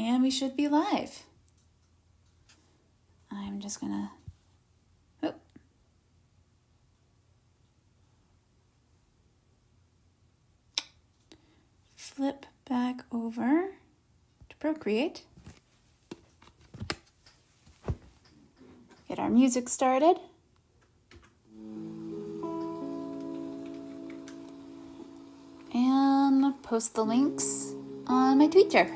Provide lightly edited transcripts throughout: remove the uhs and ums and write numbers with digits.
And we should be live. I'm just gonna flip back over to Procreate. Get our music started. And post the links on my Twitter.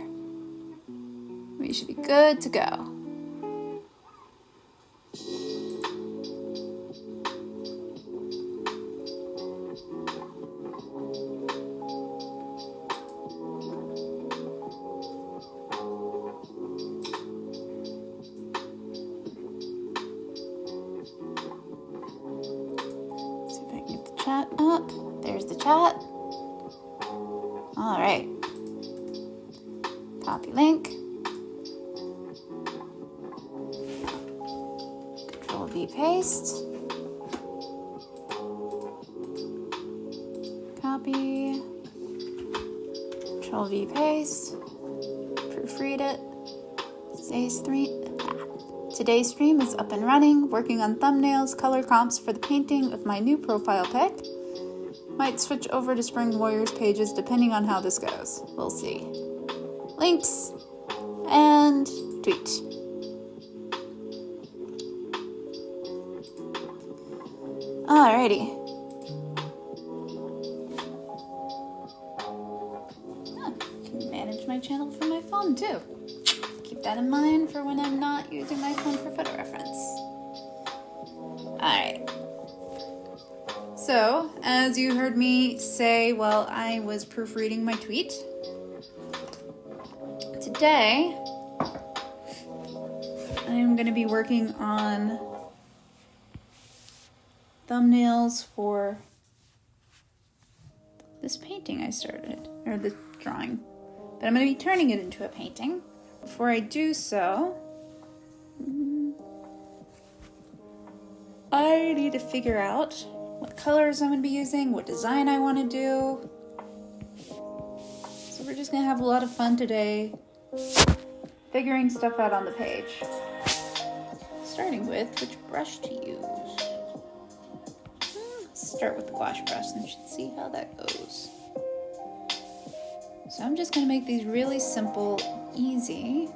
We should be good to go. See if I can get the chat up. There's the chat. All right. Copy link. Control V paste. Copy. Control V paste. Proofread it. Today's stream is up and running, working on thumbnails, color comps for the painting of my new profile pic. Might switch over to Spring Warriors pages depending on how this goes. We'll see. Links and tweet. Alrighty. I can manage my channel from my phone too. Keep that in mind for when I'm not using my phone for photo reference. Alright. So, as you heard me say while I was proofreading my tweet, today I'm going to be working on thumbnails for this painting I started, or this drawing. But I'm going to be turning it into a painting. Before I do so, I need to figure out what colors I'm going to be using, what design I want to do. So we're just going to have a lot of fun today figuring stuff out on the page. Starting with which brush to use. Let's start with the gouache brush and see how that goes. So I'm just going to make these really simple, easy.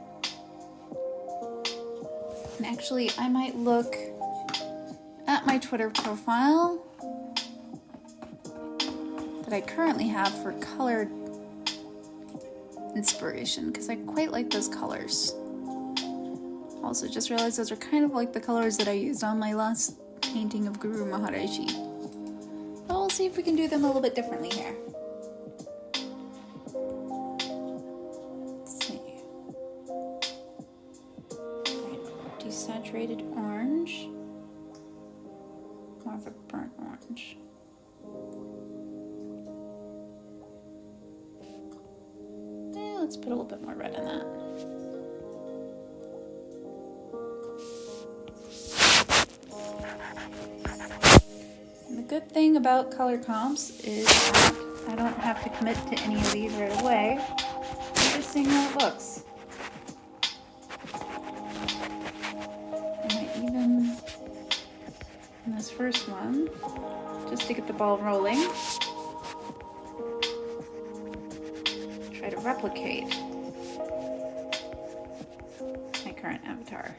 And actually, I might look at my Twitter profile that I currently have for colored inspiration, because I quite like those colors. Also, just realized those are kind of like the colors that I used on my last painting of Guru Maharaji. But we'll see if we can do them a little bit differently here. Let's see. Right, desaturated orange. More of a burnt orange. Let's put a little bit more red in that. And the good thing about color comps is that I don't have to commit to any of these right away. I'm just seeing how it looks. I might even, in this first one, just to get the ball rolling, try to replicate my current avatar.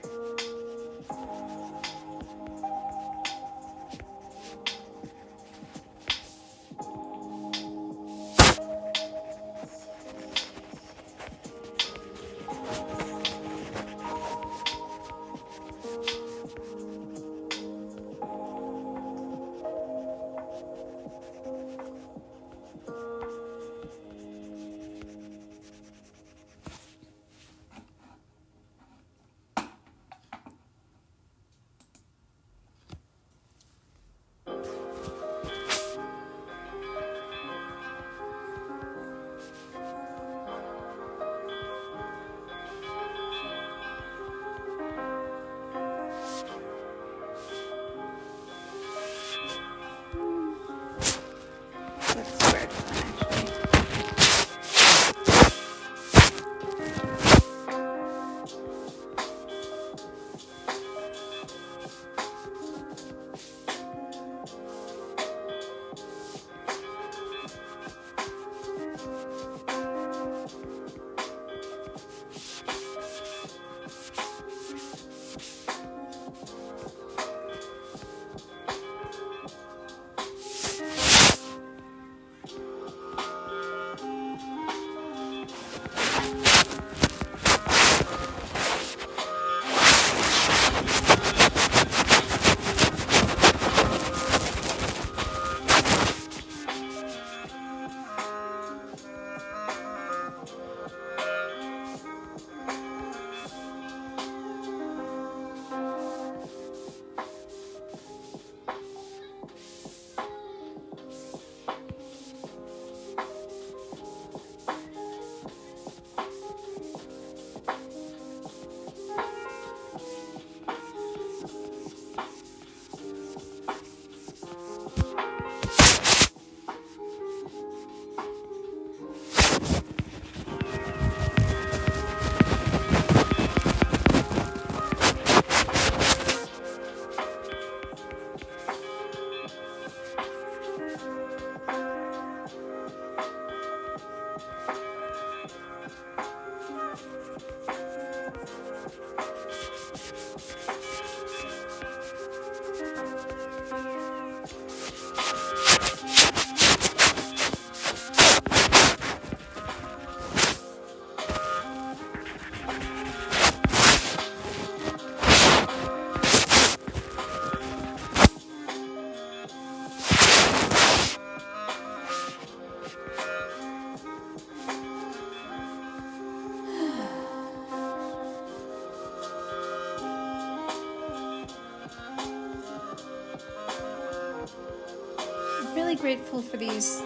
really grateful for these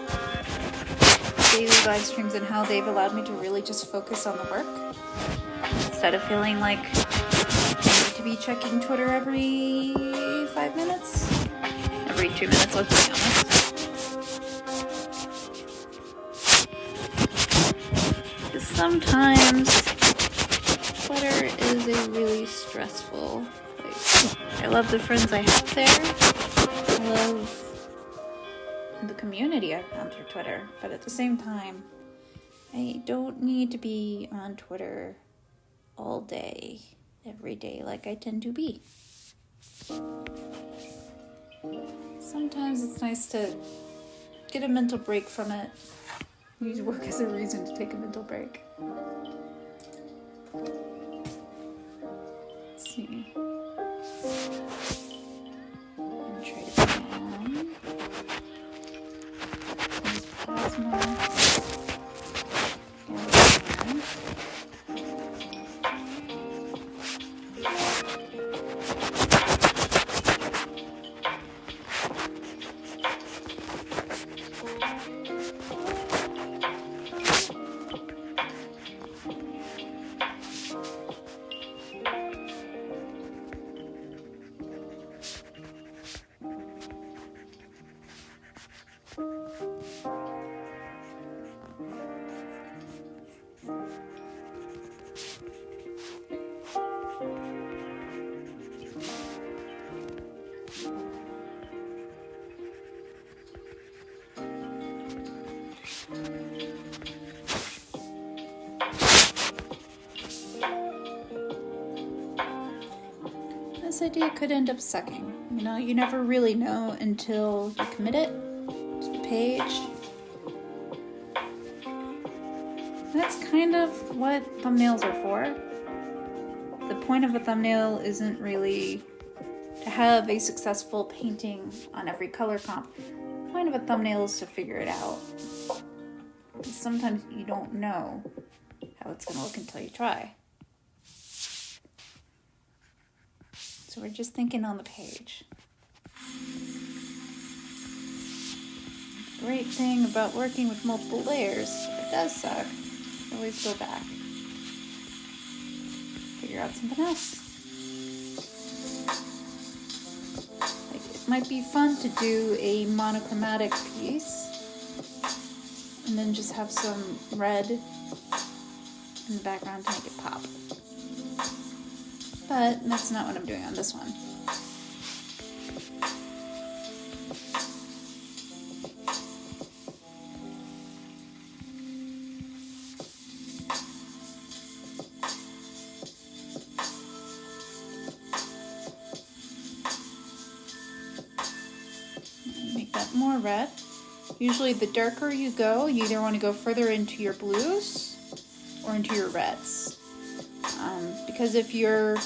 daily live streams and how they've allowed me to really just focus on the work instead of feeling like I need to be checking Twitter every 5 minutes. Every 2 minutes, let's be honest. Because sometimes Twitter is a really stressful place. I love the friends I have there. I love the community I've found through Twitter. But at the same time, I don't need to be on Twitter all day, every day, like I tend to be. Sometimes it's nice to get a mental break from it. Use work as a reason to take a mental break. Let's see. And try to put on these plasma. This idea could end up sucking. You know, you never really know until you commit it to the page. That's kind of what thumbnails are for. The point of a thumbnail isn't really to have a successful painting on every color comp. The point of a thumbnail is to figure it out. Because sometimes you don't know how it's going to look until you try. So we're just thinking on the page. Great thing about working with multiple layers, if it does suck, always go back. Figure out something else. Like, it might be fun to do a monochromatic piece and then just have some red in the background to make it pop. But that's not what I'm doing on this one. Make that more red. Usually the darker you go, you either want to go further into your blues or into your reds. Because if you're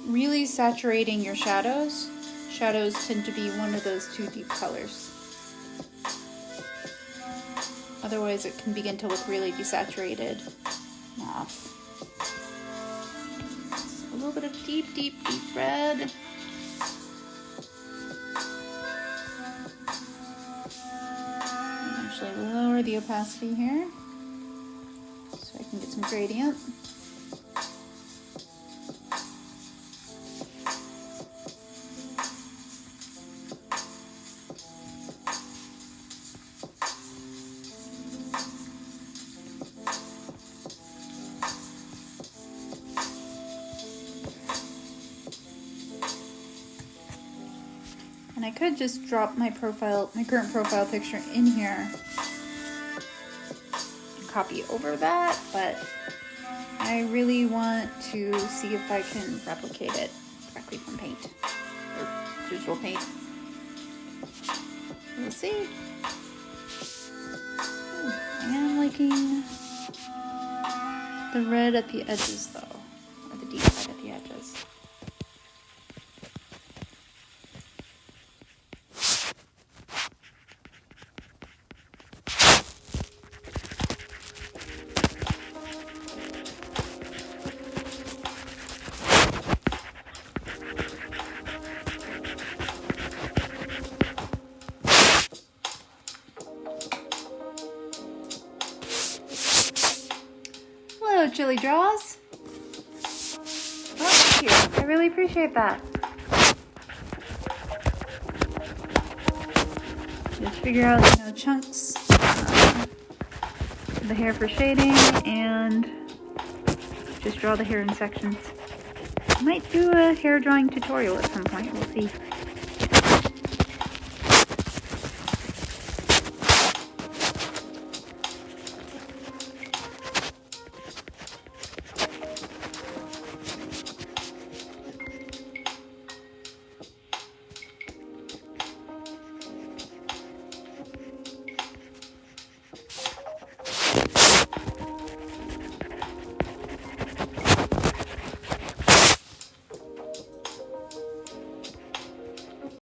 really saturating your shadows, shadows tend to be one of those two deep colors. Otherwise it can begin to look really desaturated and off. So a little bit of deep, deep, deep red. Actually lower the opacity here so I can get some gradient. And I could just drop my current profile picture in here and copy over that, but I really want to see if I can replicate it directly from Paint or Visual Paint. We'll see. I am liking the red at the edges though, or the deep red at the edges. Hello, Chili Draws. Oh, thank you. I really appreciate that. Just figure out, chunks, the hair for shading, and just draw the hair in sections. I might do a hair drawing tutorial at some point, we'll see.